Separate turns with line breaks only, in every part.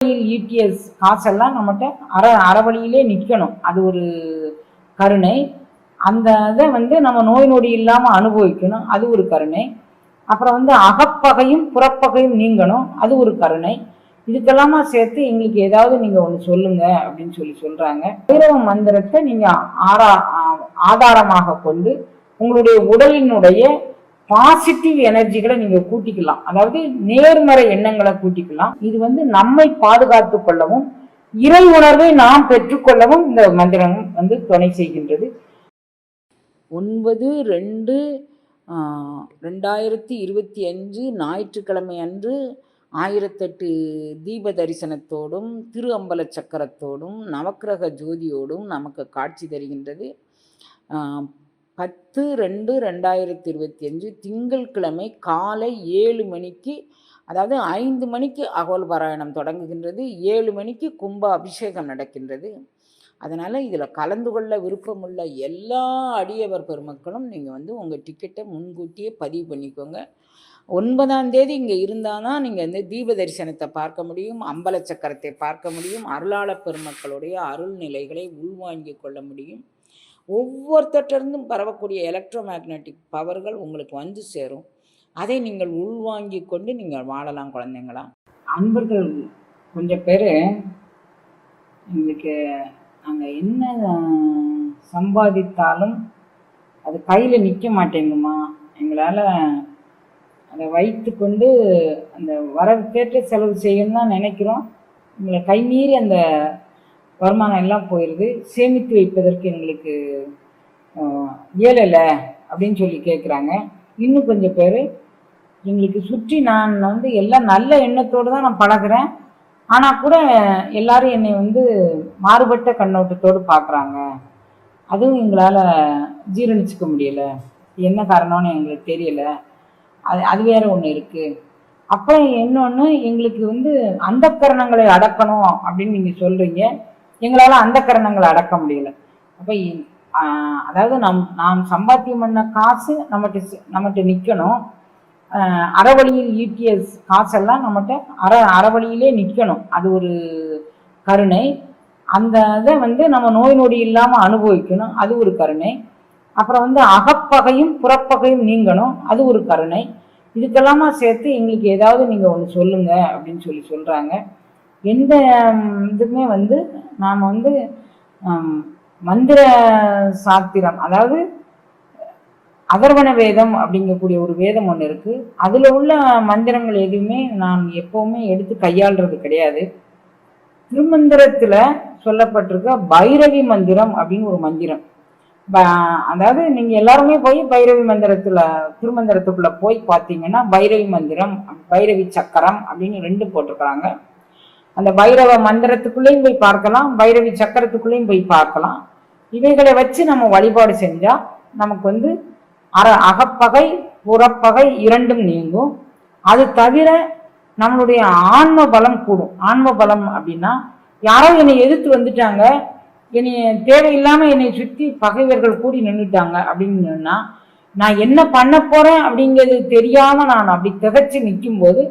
EPS காசெல்லாம் நம்மகிட்ட அறவழியிலே நிற்கணும். அது ஒரு கருணை. அந்த இதை நம்ம நோய் நொடி இல்லாமல் அனுபவிக்கணும். அது ஒரு கருணை. அப்புறம் அகப்பகையும் புறப்பகையும் நீங்கணும். அது ஒரு கருணை. இதுக்கெல்லாமா சேர்த்து எங்களுக்கு ஏதாவது நீங்கள் ஒன்று சொல்லுங்க அப்படின்னு சொல்கிறாங்க. பைரவ மந்திரத்தை நீங்கள் ஆதாரமாக கொண்டு உங்களுடைய உடலினுடைய பாசிட்டிவ் எனர்ஜிகளை நீங்க கூட்டிக்கலாம். அதாவது நேர்மறை எண்ணங்களை கூட்டிக்கலாம். இது நம்மை பாதுகாத்து கொள்ளவும் இறை உணர்வை நாம் பெற்றுக்கொள்ளவும் இந்த மந்திரம் துணை செய்கின்றது. 9/2/2025 ஞாயிற்றுக்கிழமை அன்று 1008 தீப தரிசனத்தோடும் திரு அம்பல சக்கரத்தோடும் நவக்கிரக ஜோதியோடும் நமக்கு காட்சி தருகின்றது. 10/2/2025 திங்கட்கிழமை காலை 7 மணிக்கு, அதாவது 5 மணிக்கு அகோல் பாராயணம் தொடங்குகின்றது. 7 மணிக்கு கும்ப அபிஷேகம் நடக்கின்றது. அதனால் இதில் கலந்து கொள்ள விருப்பமுள்ள எல்லா அடியவர் பெருமக்களும் நீங்கள் உங்கள் டிக்கெட்டை முன்கூட்டியே பதிவு பண்ணிக்கோங்க. 9ஆம் தேதி இங்கே இருந்தால் தான் நீங்கள் தீப தரிசனத்தை பார்க்க முடியும், அம்பல சக்கரத்தை பார்க்க முடியும், அருளாளர் பெருமக்களுடைய அருள் நிலைகளை உள்வாங்கிக் கொள்ள முடியும். ஒவ்வொருத்தட்டிருந்தும் பரவக்கூடிய எலக்ட்ரோ மேக்னட்டிக் பவர்கள் உங்களுக்கு சேரும். அதை நீங்கள் உள்வாங்கி கொண்டு நீங்கள் வாழலாம் குழந்தைங்களா. அன்பர்கள் கொஞ்சம் பேர் எங்களுக்கு நாங்கள் என்ன சம்பாதித்தாலும் அது கையில் நிற்க மாட்டேங்குமா, எங்களால் அதை வைத்து கொண்டு அந்த வரவுக்கேற்ற செலவு செய்யணும் தான் நினைக்கிறோம். எங்களை கைமீறி அந்த வருமானம் எல்லாம் போயிடுது. சேமித்து வைப்பதற்கு எங்களுக்கு இயலலை அப்படின்னு சொல்லி கேட்குறாங்க. இன்னும் கொஞ்சம் பேர் எங்களுக்கு சுற்றி நான் எல்லாம் நல்ல எண்ணத்தோடு தான் நான் பழகிறேன், ஆனால் கூட எல்லாரும் என்னை மாறுபட்ட கண்ணோட்டத்தோடு பார்க்குறாங்க. அதுவும் எங்களால் ஜீரணிச்சிக்க முடியலை. என்ன காரணம்னு எங்களுக்கு தெரியலை. அது வேற ஒன்று இருக்குது. அப்புறம் இன்னொன்று, எங்களுக்கு அந்த கரணங்களை அடக்கணும் அப்படின்னு நீங்கள் சொல்கிறீங்க. எங்களால் அந்த கரணங்களை அடக்க முடியல. அப்போ அதாவது நாம் சம்பாத்தியம் பண்ண காசு நம்மகிட்ட நிற்கணும். அறவழியில் இபிஎஸ் காசெல்லாம் நம்மகிட்ட அறவழியிலே நிற்கணும். அது ஒரு கருணை. அந்த இதை நம்ம நோய் நொடி இல்லாமல் அனுபவிக்கணும். அது ஒரு கருணை. அப்புறம் அகப்பகையும் புறப்பகையும் நீங்கணும். அது ஒரு கருணை. இதுக்கெல்லாமா சேர்த்து எங்களுக்கு ஏதாவது நீங்கள் ஒன்று சொல்லுங்க அப்படின்னு சொல்கிறாங்க. எந்த இதுவுமே நாம் மந்திர சாத்திரம், அதாவது அதர்வண வேதம் அப்படிங்கக்கூடிய ஒரு வேதம் ஒன்று இருக்குது. அதில் உள்ள மந்திரங்கள் எதுவுமே நான் எப்போவுமே எடுத்து கையாளுறது கிடையாது. திருமந்திரத்தில் சொல்லப்பட்டிருக்க பைரவி மந்திரம் அப்படின்னு ஒரு மந்திரம். அதாவது நீங்கள் எல்லாருமே போய் பைரவி மந்திரத்தில் திருமந்திரத்துக்குள்ளே போய் பார்த்தீங்கன்னா பைரவி மந்திரம், பைரவி சக்கரம் அப்படின்னு 2 போட்டிருக்கிறாங்க. அந்த பைரவ மந்திரத்துக்குள்ளேயும் போய் பார்க்கலாம், பைரவி சக்கரத்துக்குள்ளேயும் போய் பார்க்கலாம். இவைகளை வச்சு நம்ம வழிபாடு செஞ்சால் நமக்கு அகப்பகை புறப்பகை 2ம் நீங்கும். அது தவிர நம்மளுடைய ஆன்ம பலம் கூடும். ஆன்ம பலம் அப்படின்னா, யாரோ என்னை எதிர்த்து வந்துட்டாங்க, என்னை தேவையில்லாமல் என்னை சுற்றி பகைவர்கள் கூடி நின்றுட்டாங்க அப்படின்னு நான் என்ன பண்ண போகிறேன் அப்படிங்கிறது தெரியாமல் நான் அப்படி திகைச்சு நிற்கும்போது,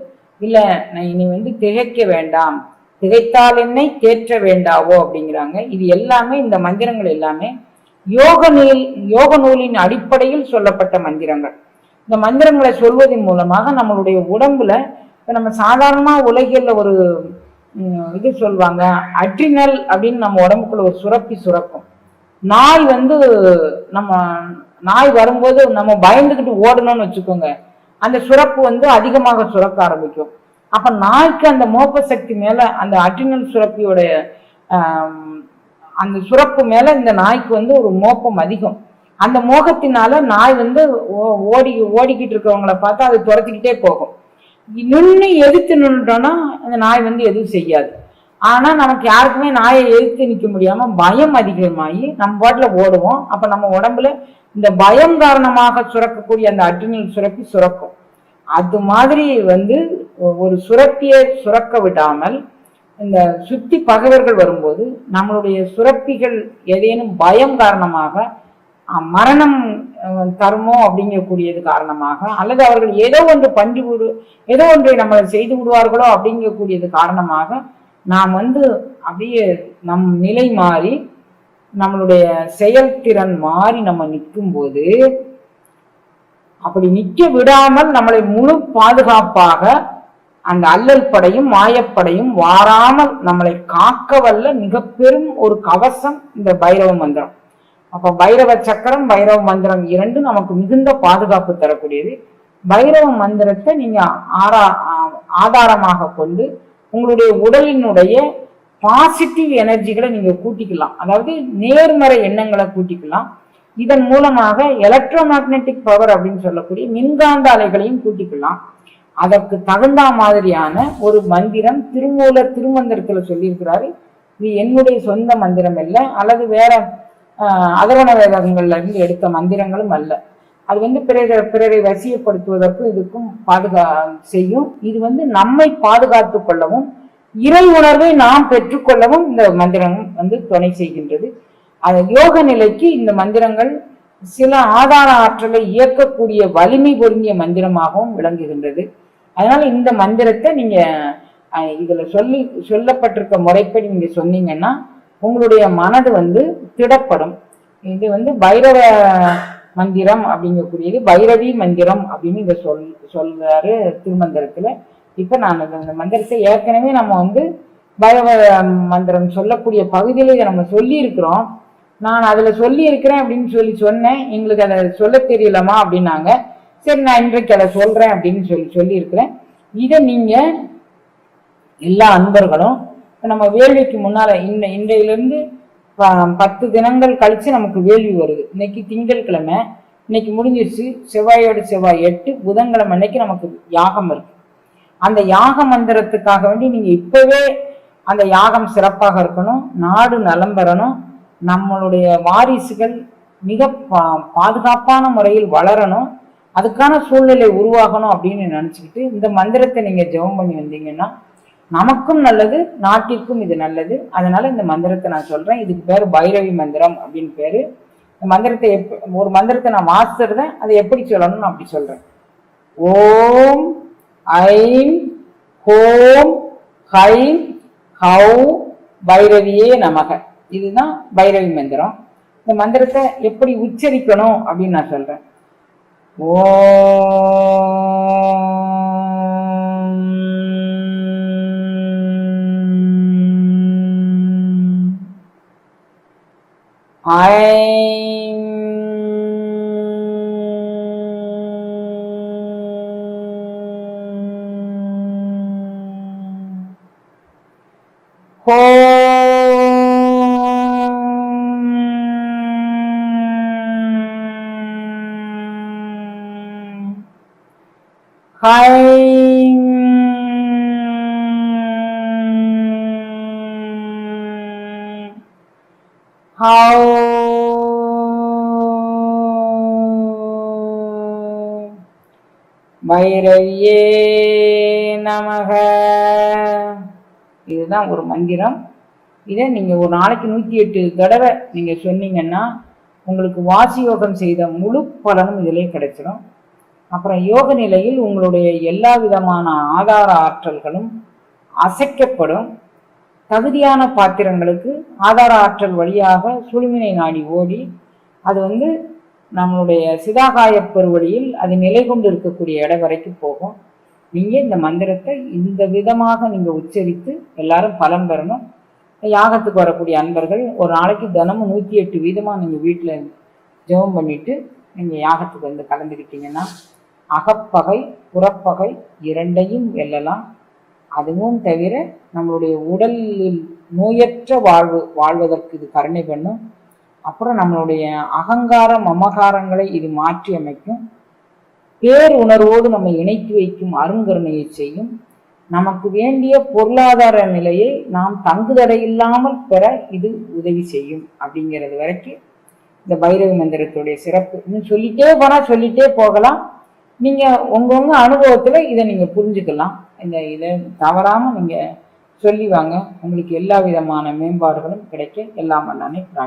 இல்லை நான் இனி திகைக்க வேண்டாம், திகைத்தால் என்னை தேற்ற வேண்டாவோ அப்படிங்கிறாங்க. இது எல்லாமே, இந்த மந்திரங்கள் எல்லாமே யோக நூலின் அடிப்படையில் சொல்லப்பட்ட மந்திரங்கள். இந்த மந்திரங்களை சொல்வதன் மூலமாக நம்மளுடைய உடம்புல, இப்போ நம்ம சாதாரணமாக உலகில் ஒரு இது சொல்லுவாங்க, அட்ரினல் அப்படின்னு நம்ம உடம்புக்குள்ள ஒரு சுரக்கும். நாய் நம்ம நாய் வரும்போது நம்ம பயந்துக்கிட்டு ஓடணும்னு வச்சுக்கோங்க, அந்த சுரப்பு அதிகமாக சுரக்க ஆரம்பிக்கும். அப்போ நாய்க்கு அந்த மோப்ப சக்தி மேலே, அந்த அட்ரினல் சுரப்பியோட அந்த சுரப்பு மேலே இந்த நாய்க்கு ஒரு மோப்பம் அதிகம். அந்த மோகத்தினால நாய் ஓடிக்கிட்டு இருக்கிறவங்கள பார்த்தா அது துரத்திக்கிட்டே போகும். நின்று எதிர்த்து நின்றுட்டோன்னா அந்த நாய் எதுவும் செய்யாது. ஆனால் நமக்கு யாருக்குமே நாயை எதிர்த்து நிற்க முடியாமல் பயம் அதிகமாகி நம்ம பாட்டில் ஓடுவோம். அப்போ நம்ம உடம்புல இந்த பயம் காரணமாக சுரக்கக்கூடிய அந்த அட்ரினல் சுரப்பி சுரக்கும். அது மாதிரி ஒரு சுரப்பியை சுரக்க விடாமல் இந்த சுத்தி பகைவர்கள் வரும்போது நம்மளுடைய சுரப்பிகள் ஏதேனும் பயம் காரணமாக மரணம் தருமோ அப்படிங்கக்கூடியது காரணமாக, அல்லது அவர்கள் ஏதோ ஒன்றை நம்மளை செய்து விடுவார்களோ அப்படிங்கக்கூடியது காரணமாக நாம் அப்படியே நம் நிலை மாறி நம்மளுடைய செயல்திறன் மாறி நம்ம நிற்கும் போது, அப்படி நிற்க விடாமல் நம்மளை முழு பாதுகாப்பாக அந்த அல்லல் படையும் மாயப்படையும் வாராமல் நம்மளை காக்க வல்ல மிக பெரும் ஒரு கவசம் இந்த பைரவ மந்திரம். அப்ப பைரவ சக்கரம், பைரவ மந்திரம் இரண்டும் நமக்கு மிகுந்த பாதுகாப்பு தரக்கூடியது. பைரவ மந்திரத்தை நீங்க ஆதாரமாக கொண்டு உங்களுடைய உடலினுடைய பாசிட்டிவ் எனர்ஜிகளை நீங்க கூட்டிக்கலாம், அதாவது நேர்மறை எண்ணங்களை கூட்டிக்கலாம். இதன் மூலமாக எலக்ட்ரோ மேக்னெட்டிக் பவர் அப்படின்னு சொல்லக்கூடிய மின்காந்த அலைகளையும் கூட்டிக்கலாம். அதற்கு தகுந்த மாதிரியான ஒரு மந்திரம் திருமந்திரத்துல சொல்லியிருக்கிறாரு. இது என்னுடைய சொந்த மந்திரம் அல்ல, அல்லது வேற அதர்வண வேதங்கள்ல இருந்து எடுத்த மந்திரங்களும் அல்ல. அது பிறரை வசியப்படுத்துவதற்கு இதுக்கும் செய்யும். இது நம்மை பாதுகாத்து கொள்ளவும் இறை உணர்வை நாம் பெற்றுக்கொள்ளவும் இந்த மந்திரம் துணை செய்கின்றது. அது யோக நிலைக்கு இந்த மந்திரங்கள் சில ஆதார ஆற்றலை இயக்கக்கூடிய வலிமை பொருந்திய மந்திரமாகவும் விளங்குகின்றது. அதனால இந்த மந்திரத்தை நீங்க இதுல சொல்லப்பட்டிருக்க முறைப்படி நீங்க சொன்னீங்கன்னா உங்களுடைய மனது திடப்படும். இது பைரவ மந்திரம் அப்படிங்கக்கூடியது பைரவி மந்திரம் அப்படின்னு இதை சொல்றாரு திருமந்திரத்துல. இப்ப நான் அந்த மந்திரத்தை ஏற்கனவே நம்ம பைரவ மந்திரம் சொல்லக்கூடிய பகுதியில இதை நம்ம சொல்லி இருக்கிறோம். நான் அதுல சொல்லி இருக்கிறேன் அப்படின்னு சொன்னேன். எங்களுக்கு அதை சொல்ல தெரியலமா அப்படின்னாங்க. சரி, நான் இன்றைக்கு அதை சொல்றேன் அப்படின்னு சொல்லி இருக்கிறேன். இதை நீங்க எல்லா அன்பர்களும் நம்ம வேள்விக்கு முன்னால இன்றையிலிருந்து 10 தினங்கள் கழிச்சு நமக்கு வேள்வி வருது. இன்னைக்கு திங்கட்கிழமை, இன்னைக்கு முடிஞ்சிருச்சு. செவ்வாயோடு செவ்வாய் 8, புதன்கிழமை அன்னைக்கு நமக்கு யாகம் இருக்கு. அந்த யாக மந்திரத்துக்காக வேண்டி நீங்க இப்பவே அந்த யாகம் சிறப்பாக இருக்கணும், நாடு நலம் பெறணும், நம்மளுடைய வாரிசுகள் மிக பாதுகாப்பான முறையில் வளரணும், அதுக்கான சூழ்நிலை உருவாகணும் அப்படின்னு நினைச்சுக்கிட்டு இந்த மந்திரத்தை நீங்க ஜெபம் பண்ணி வந்தீங்கன்னா நமக்கும் நல்லது, நாட்டிற்கும் இது நல்லது. அதனால இந்த மந்திரத்தை நான் சொல்றேன். இதுக்கு பேரு பைரவி மந்திரம் அப்படின்னு பேரு. இந்த மந்திரத்தை ஒரு மந்திரத்தை நான் வாசிடுறேன், அதை எப்படி சொல்லணும்னு அப்படி சொல்றேன். ஓம் ஐம் ஹோம் ஹைம் ஹௌ பைரவியே நமக. இதுதான் பைரவி மந்திரம். இந்த மந்திரத்தை எப்படி உச்சரிக்கணும் அப்படின்னு நான் சொல்றேன். ஐம் ஹைம் ஹௌ பைரவியே நமக. இதுதான் ஒரு மந்திரம். இதை நீங்க ஒரு நாளைக்கு 108 தடவை நீங்க சொன்னீங்கன்னா உங்களுக்கு வாசி யோகம் செய்த முழு பலனும் இதிலே கிடைச்சிடும். அப்புறம் யோக நிலையில் உங்களுடைய எல்லா விதமான ஆதார ஆற்றல்களும் அசைக்கப்படும். தகுதியான பாத்திரங்களுக்கு ஆதார ஆற்றல் வழியாக சுழுமினை நாடி ஓடி அது நம்மளுடைய சிதாகாய பெருவழியில் அது நிலை கொண்டு இருக்கக்கூடிய இடம் வரைக்கும் போகும். நீங்க இந்த மந்திரத்தை இந்த விதமாக நீங்க உச்சரித்து எல்லாரும் பலன் பெறணும். யாகத்துக்கு வரக்கூடிய அன்பர்கள் ஒரு நாளைக்கு தினமும் 108 வீதமா நீங்க வீட்டுல ஜெபம் பண்ணிட்டு நீங்க யாகத்துக்கு கலந்துக்கிட்டீங்கன்னா அகப்பகை புறப்பகை இரண்டையும் வெல்லலாம். அதுவும் தவிர நம்மளுடைய உடலில் நோயற்ற வாழ்வதற்கு இது கருணை பண்ணும். அப்புறம் நம்மளுடைய அகங்கார மமகாரங்களை இது மாற்றி அமைக்கும். பேர் உணர்வோடு நம்ம இணைத்து வைக்கும் அருங்கருணையை செய்யும். நமக்கு வேண்டிய பொருளாதார நிலையை நாம் தங்குதடை இல்லாமல் பெற இது உதவி செய்யும். அப்படிங்கிறது வரைக்கும் இந்த பைரவி மந்திரத்துடைய சிறப்பு இன்னும் சொல்லிட்டே போகலாம். நீங்க உங்க அனுபவத்துல இதை நீங்க புரிஞ்சுக்கலாம். இதை தவறாம நீங்க சொல்லி வாங்க. உங்களுக்கு எல்லா விதமான மேம்பாடுகளும் கிடைக்க எல்லாம் வல்லனை பிரார்த்தனை.